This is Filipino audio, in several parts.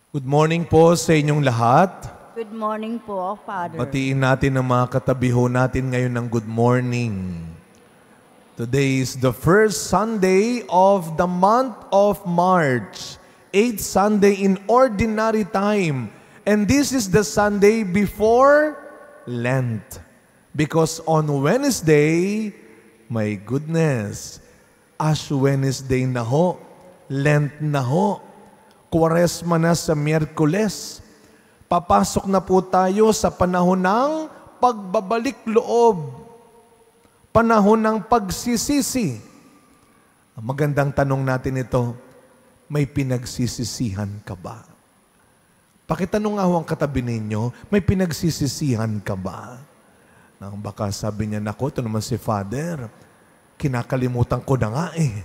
Good morning po sa inyong lahat. Good morning po, Father. Batiin natin ang mga katabiho natin ngayon ng good morning. Today is the first Sunday of the month of March, 8th Sunday in Ordinary Time. And this is the Sunday before Lent. Because on Wednesday, my goodness, Ash Wednesday na ho, Lent na ho, Kwaresma na sa Miyerkules. Papasok na po tayo sa panahon ng pagbabalik loob. Panahon ng pagsisisi. Ang magandang tanong natin ito, may pinagsisisihan ka ba? Pakitanong nga ho ang katabi ninyo, may pinagsisisihan ka ba? Nang baka sabi niya, nako, ito naman si Father, kinakalimutan ko na nga eh.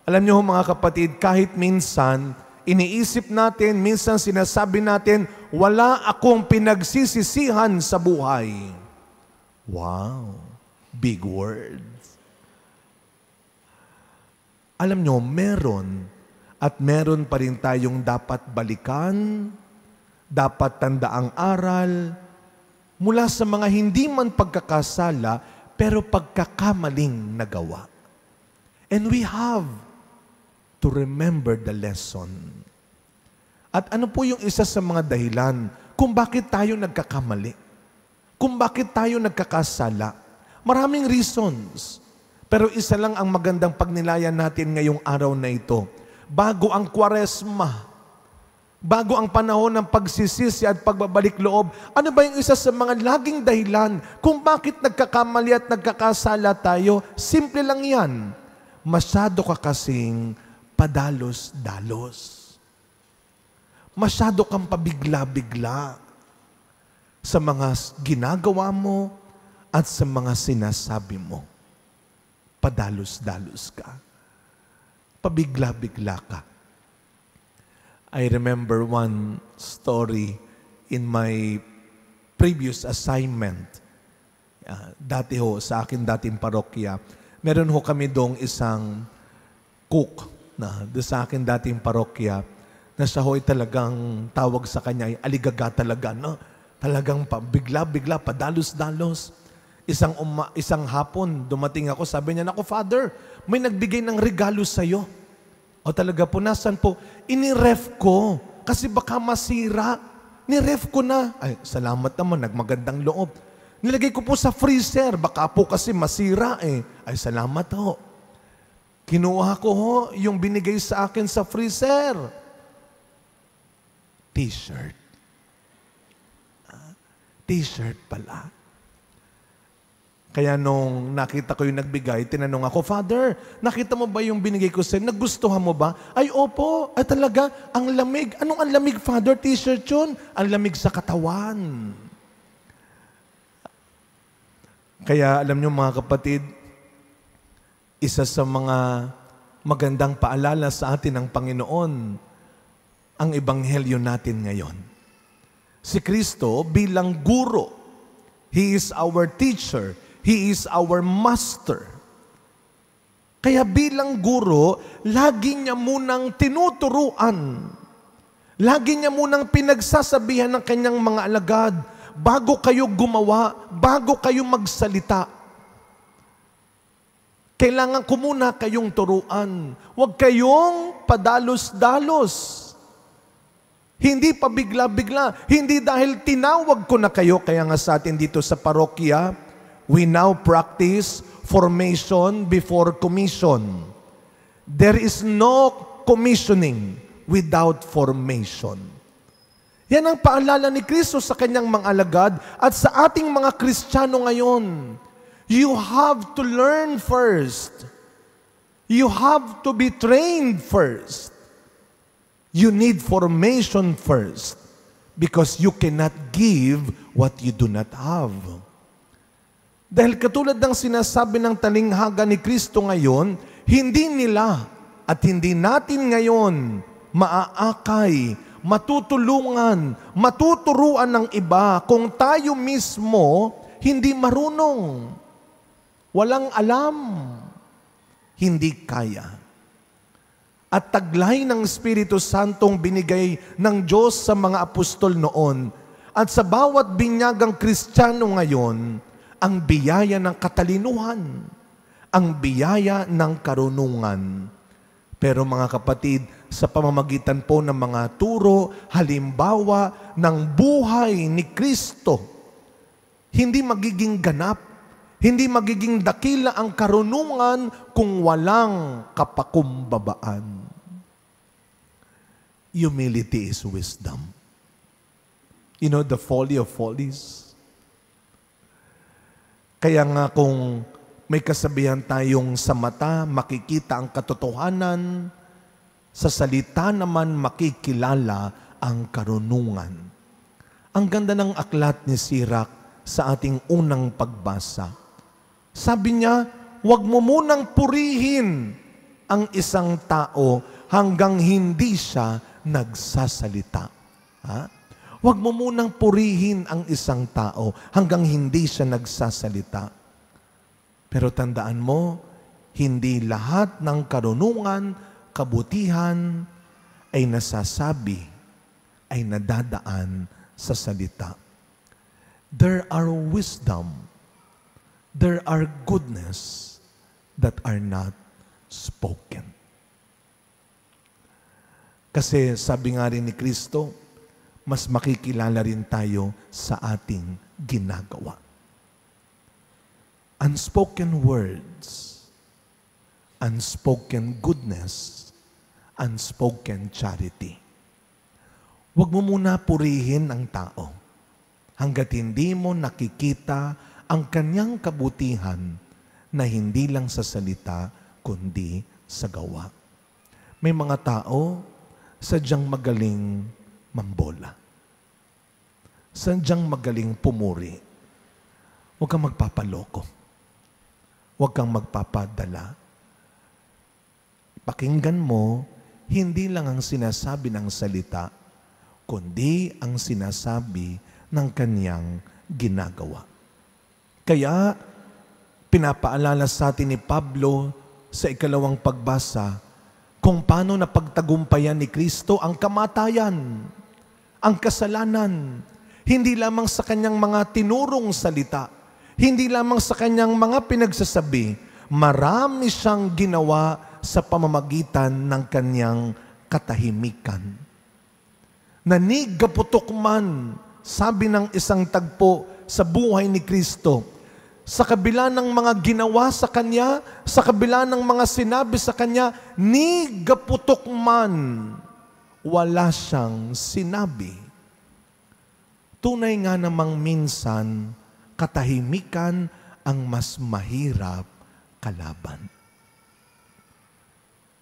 Alam niyo mga kapatid, kahit minsan, iniisip natin, minsan sinasabi natin, wala akong pinagsisisihan sa buhay. Wow, big words. Alam niyo, meron at meron pa rin tayong dapat balikan, dapat tandaang aral, mula sa mga hindi man pagkakasala, pero pagkakamaling nagawa. And we have to remember the lesson. At ano po yung isa sa mga dahilan kung bakit tayo nagkakamali? Kung bakit tayo nagkakasala? Maraming reasons. Pero isa lang ang magandang pagnilayan natin ngayong araw na ito. Bago ang Kwaresma, bago ang panahon ng pagsisisi at pagbabalik loob, ano ba yung isa sa mga laging dahilan kung bakit nagkakamali at nagkakasala tayo? Simple lang yan. Masyado ka kasing padalos-dalos. Masyado kang pabigla-bigla sa mga ginagawa mo at sa mga sinasabi mo. Padalos-dalos ka. Pabigla-bigla ka. I remember one story in my previous assignment. Dati ho, sa akin dating parokya, meron ho kami dong isang cook na sa akin dating parokya, na siya ho'y talagang tawag sa kanya ay aligaga talaga, no? Talagang bigla-bigla, padalos-dalos. Isang hapon, dumating ako, sabi niya, "Naku, Father, may nagbigay ng regalo sa'yo." O talaga po, nasan po? Iniref ko, kasi baka masira. Niref ko na. Ay, salamat naman, nagmagandang loob. Nilagay ko po sa freezer, baka po kasi masira eh. Ay, salamat ho. Kinuha ko ho yung binigay sa akin sa freezer. T-shirt. T-shirt pala. Kaya nung nakita ko yung nagbigay, tinanong ako, "Father, nakita mo ba yung binigay ko sa'yo? Nagustuhan mo ba?" "Ay, opo." "Ay, talaga? Ang lamig." "Anong ang lamig, Father? T-shirt yun." "Ang lamig sa katawan." Kaya alam niyo mga kapatid, isa sa mga magandang paalala sa atin ng Panginoon, ang ebanghelyo natin ngayon. Si Kristo bilang guro, He is our teacher, He is our master. Kaya bilang guro, lagi niya munang tinuturuan. Lagi niya munang pinagsasabihan ng kanyang mga alagad, bago kayo gumawa, bago kayo magsalita, kailangan ko muna kayong turuan. Huwag kayong padalos-dalos. Hindi pa bigla-bigla. Hindi dahil tinawag ko na kayo, kaya nga sa atin dito sa parokya, we now practice formation before commission. There is no commissioning without formation. Yan ang paalala ni Kristo sa kanyang mga alagad at sa ating mga Kristiyano ngayon. You have to learn first. You have to be trained first. You need formation first because you cannot give what you do not have. Dahil katulad ng sinasabi ng talinghaga ni Kristo ngayon, hindi nila at hindi natin ngayon maaakay, matutulungan, matuturuan ng iba kung tayo mismo hindi marunong, walang alam, hindi kaya. at taglay ng Espiritu Santong binigay ng Diyos sa mga apostol noon at sa bawat binyagang Kristiyano ngayon, ang biyaya ng katalinuhan, ang biyaya ng karunungan. Pero mga kapatid, sa pamamagitan po ng mga turo, halimbawa ng buhay ni Kristo, hindi magiging ganap, hindi magiging dakila ang karunungan kung walang kapakumbabaan. Humility is wisdom. You know the folly of follies? Kaya nga kung may kasabihan tayong sa mata makikita ang katotohanan, sa salita naman makikilala ang karunungan. Ang ganda ng aklat ni Sirach sa ating unang pagbasa. Sabi niya, huwag mo munang purihin ang isang tao hanggang hindi siya nagsasalita. Ha? Huwag mo munang purihin ang isang tao hanggang hindi siya nagsasalita. Pero tandaan mo, hindi lahat ng karunungan, kabutihan ay nasasabi, ay nadadaan sa salita. There are wisdom, there are goodness that are not spoken. Kasi sabi nga rin ni Kristo, mas makikilala rin tayo sa ating ginagawa. Unspoken words, unspoken goodness, unspoken charity. Huwag mo muna purihin ang tao hanggat hindi mo nakikita ang kanyang kabutihan na hindi lang sa salita kundi sa gawa. May mga tao sadyang magaling mambola. Sadyang magaling pumuri. Huwag kang magpapaloko. Huwag kang magpapadala. Pakinggan mo, hindi lang ang sinasabi ng salita, kundi ang sinasabi ng kanyang ginagawa. Kaya, pinapaalala sa atin ni Pablo sa ikalawang pagbasa, kung paano napagtagumpayan ni Kristo ang kamatayan, ang kasalanan, hindi lamang sa kanyang mga tinurong salita, hindi lamang sa kanyang mga pinagsasabi, marami siyang ginawa sa pamamagitan ng kanyang katahimikan. Nanigaputok man, sabi ng isang tagpo sa buhay ni Kristo, sa kabila ng mga ginawa sa Kanya, sa kabila ng mga sinabi sa Kanya, ni gaputok man, wala siyang sinabi. Tunay nga namang minsan, katahimikan ang mas mahirap kalaban.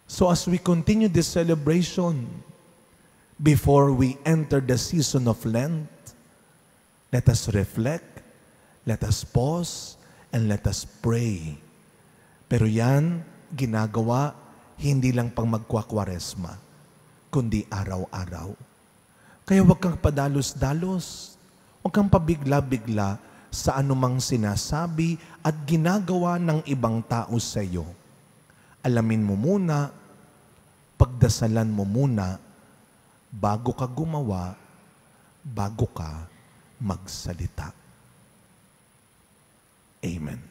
So as we continue this celebration, before we enter the season of Lent, let us reflect, let us pause, and let us pray. Pero yan, ginagawa, hindi lang pang magkwakwaresma, kundi araw-araw. Kaya huwag kang padalos-dalos, huwag kang pabigla-bigla sa anumang sinasabi at ginagawa ng ibang tao sa iyo. Alamin mo muna, pagdasalan mo muna, bago ka gumawa, bago ka magsalita. Amen.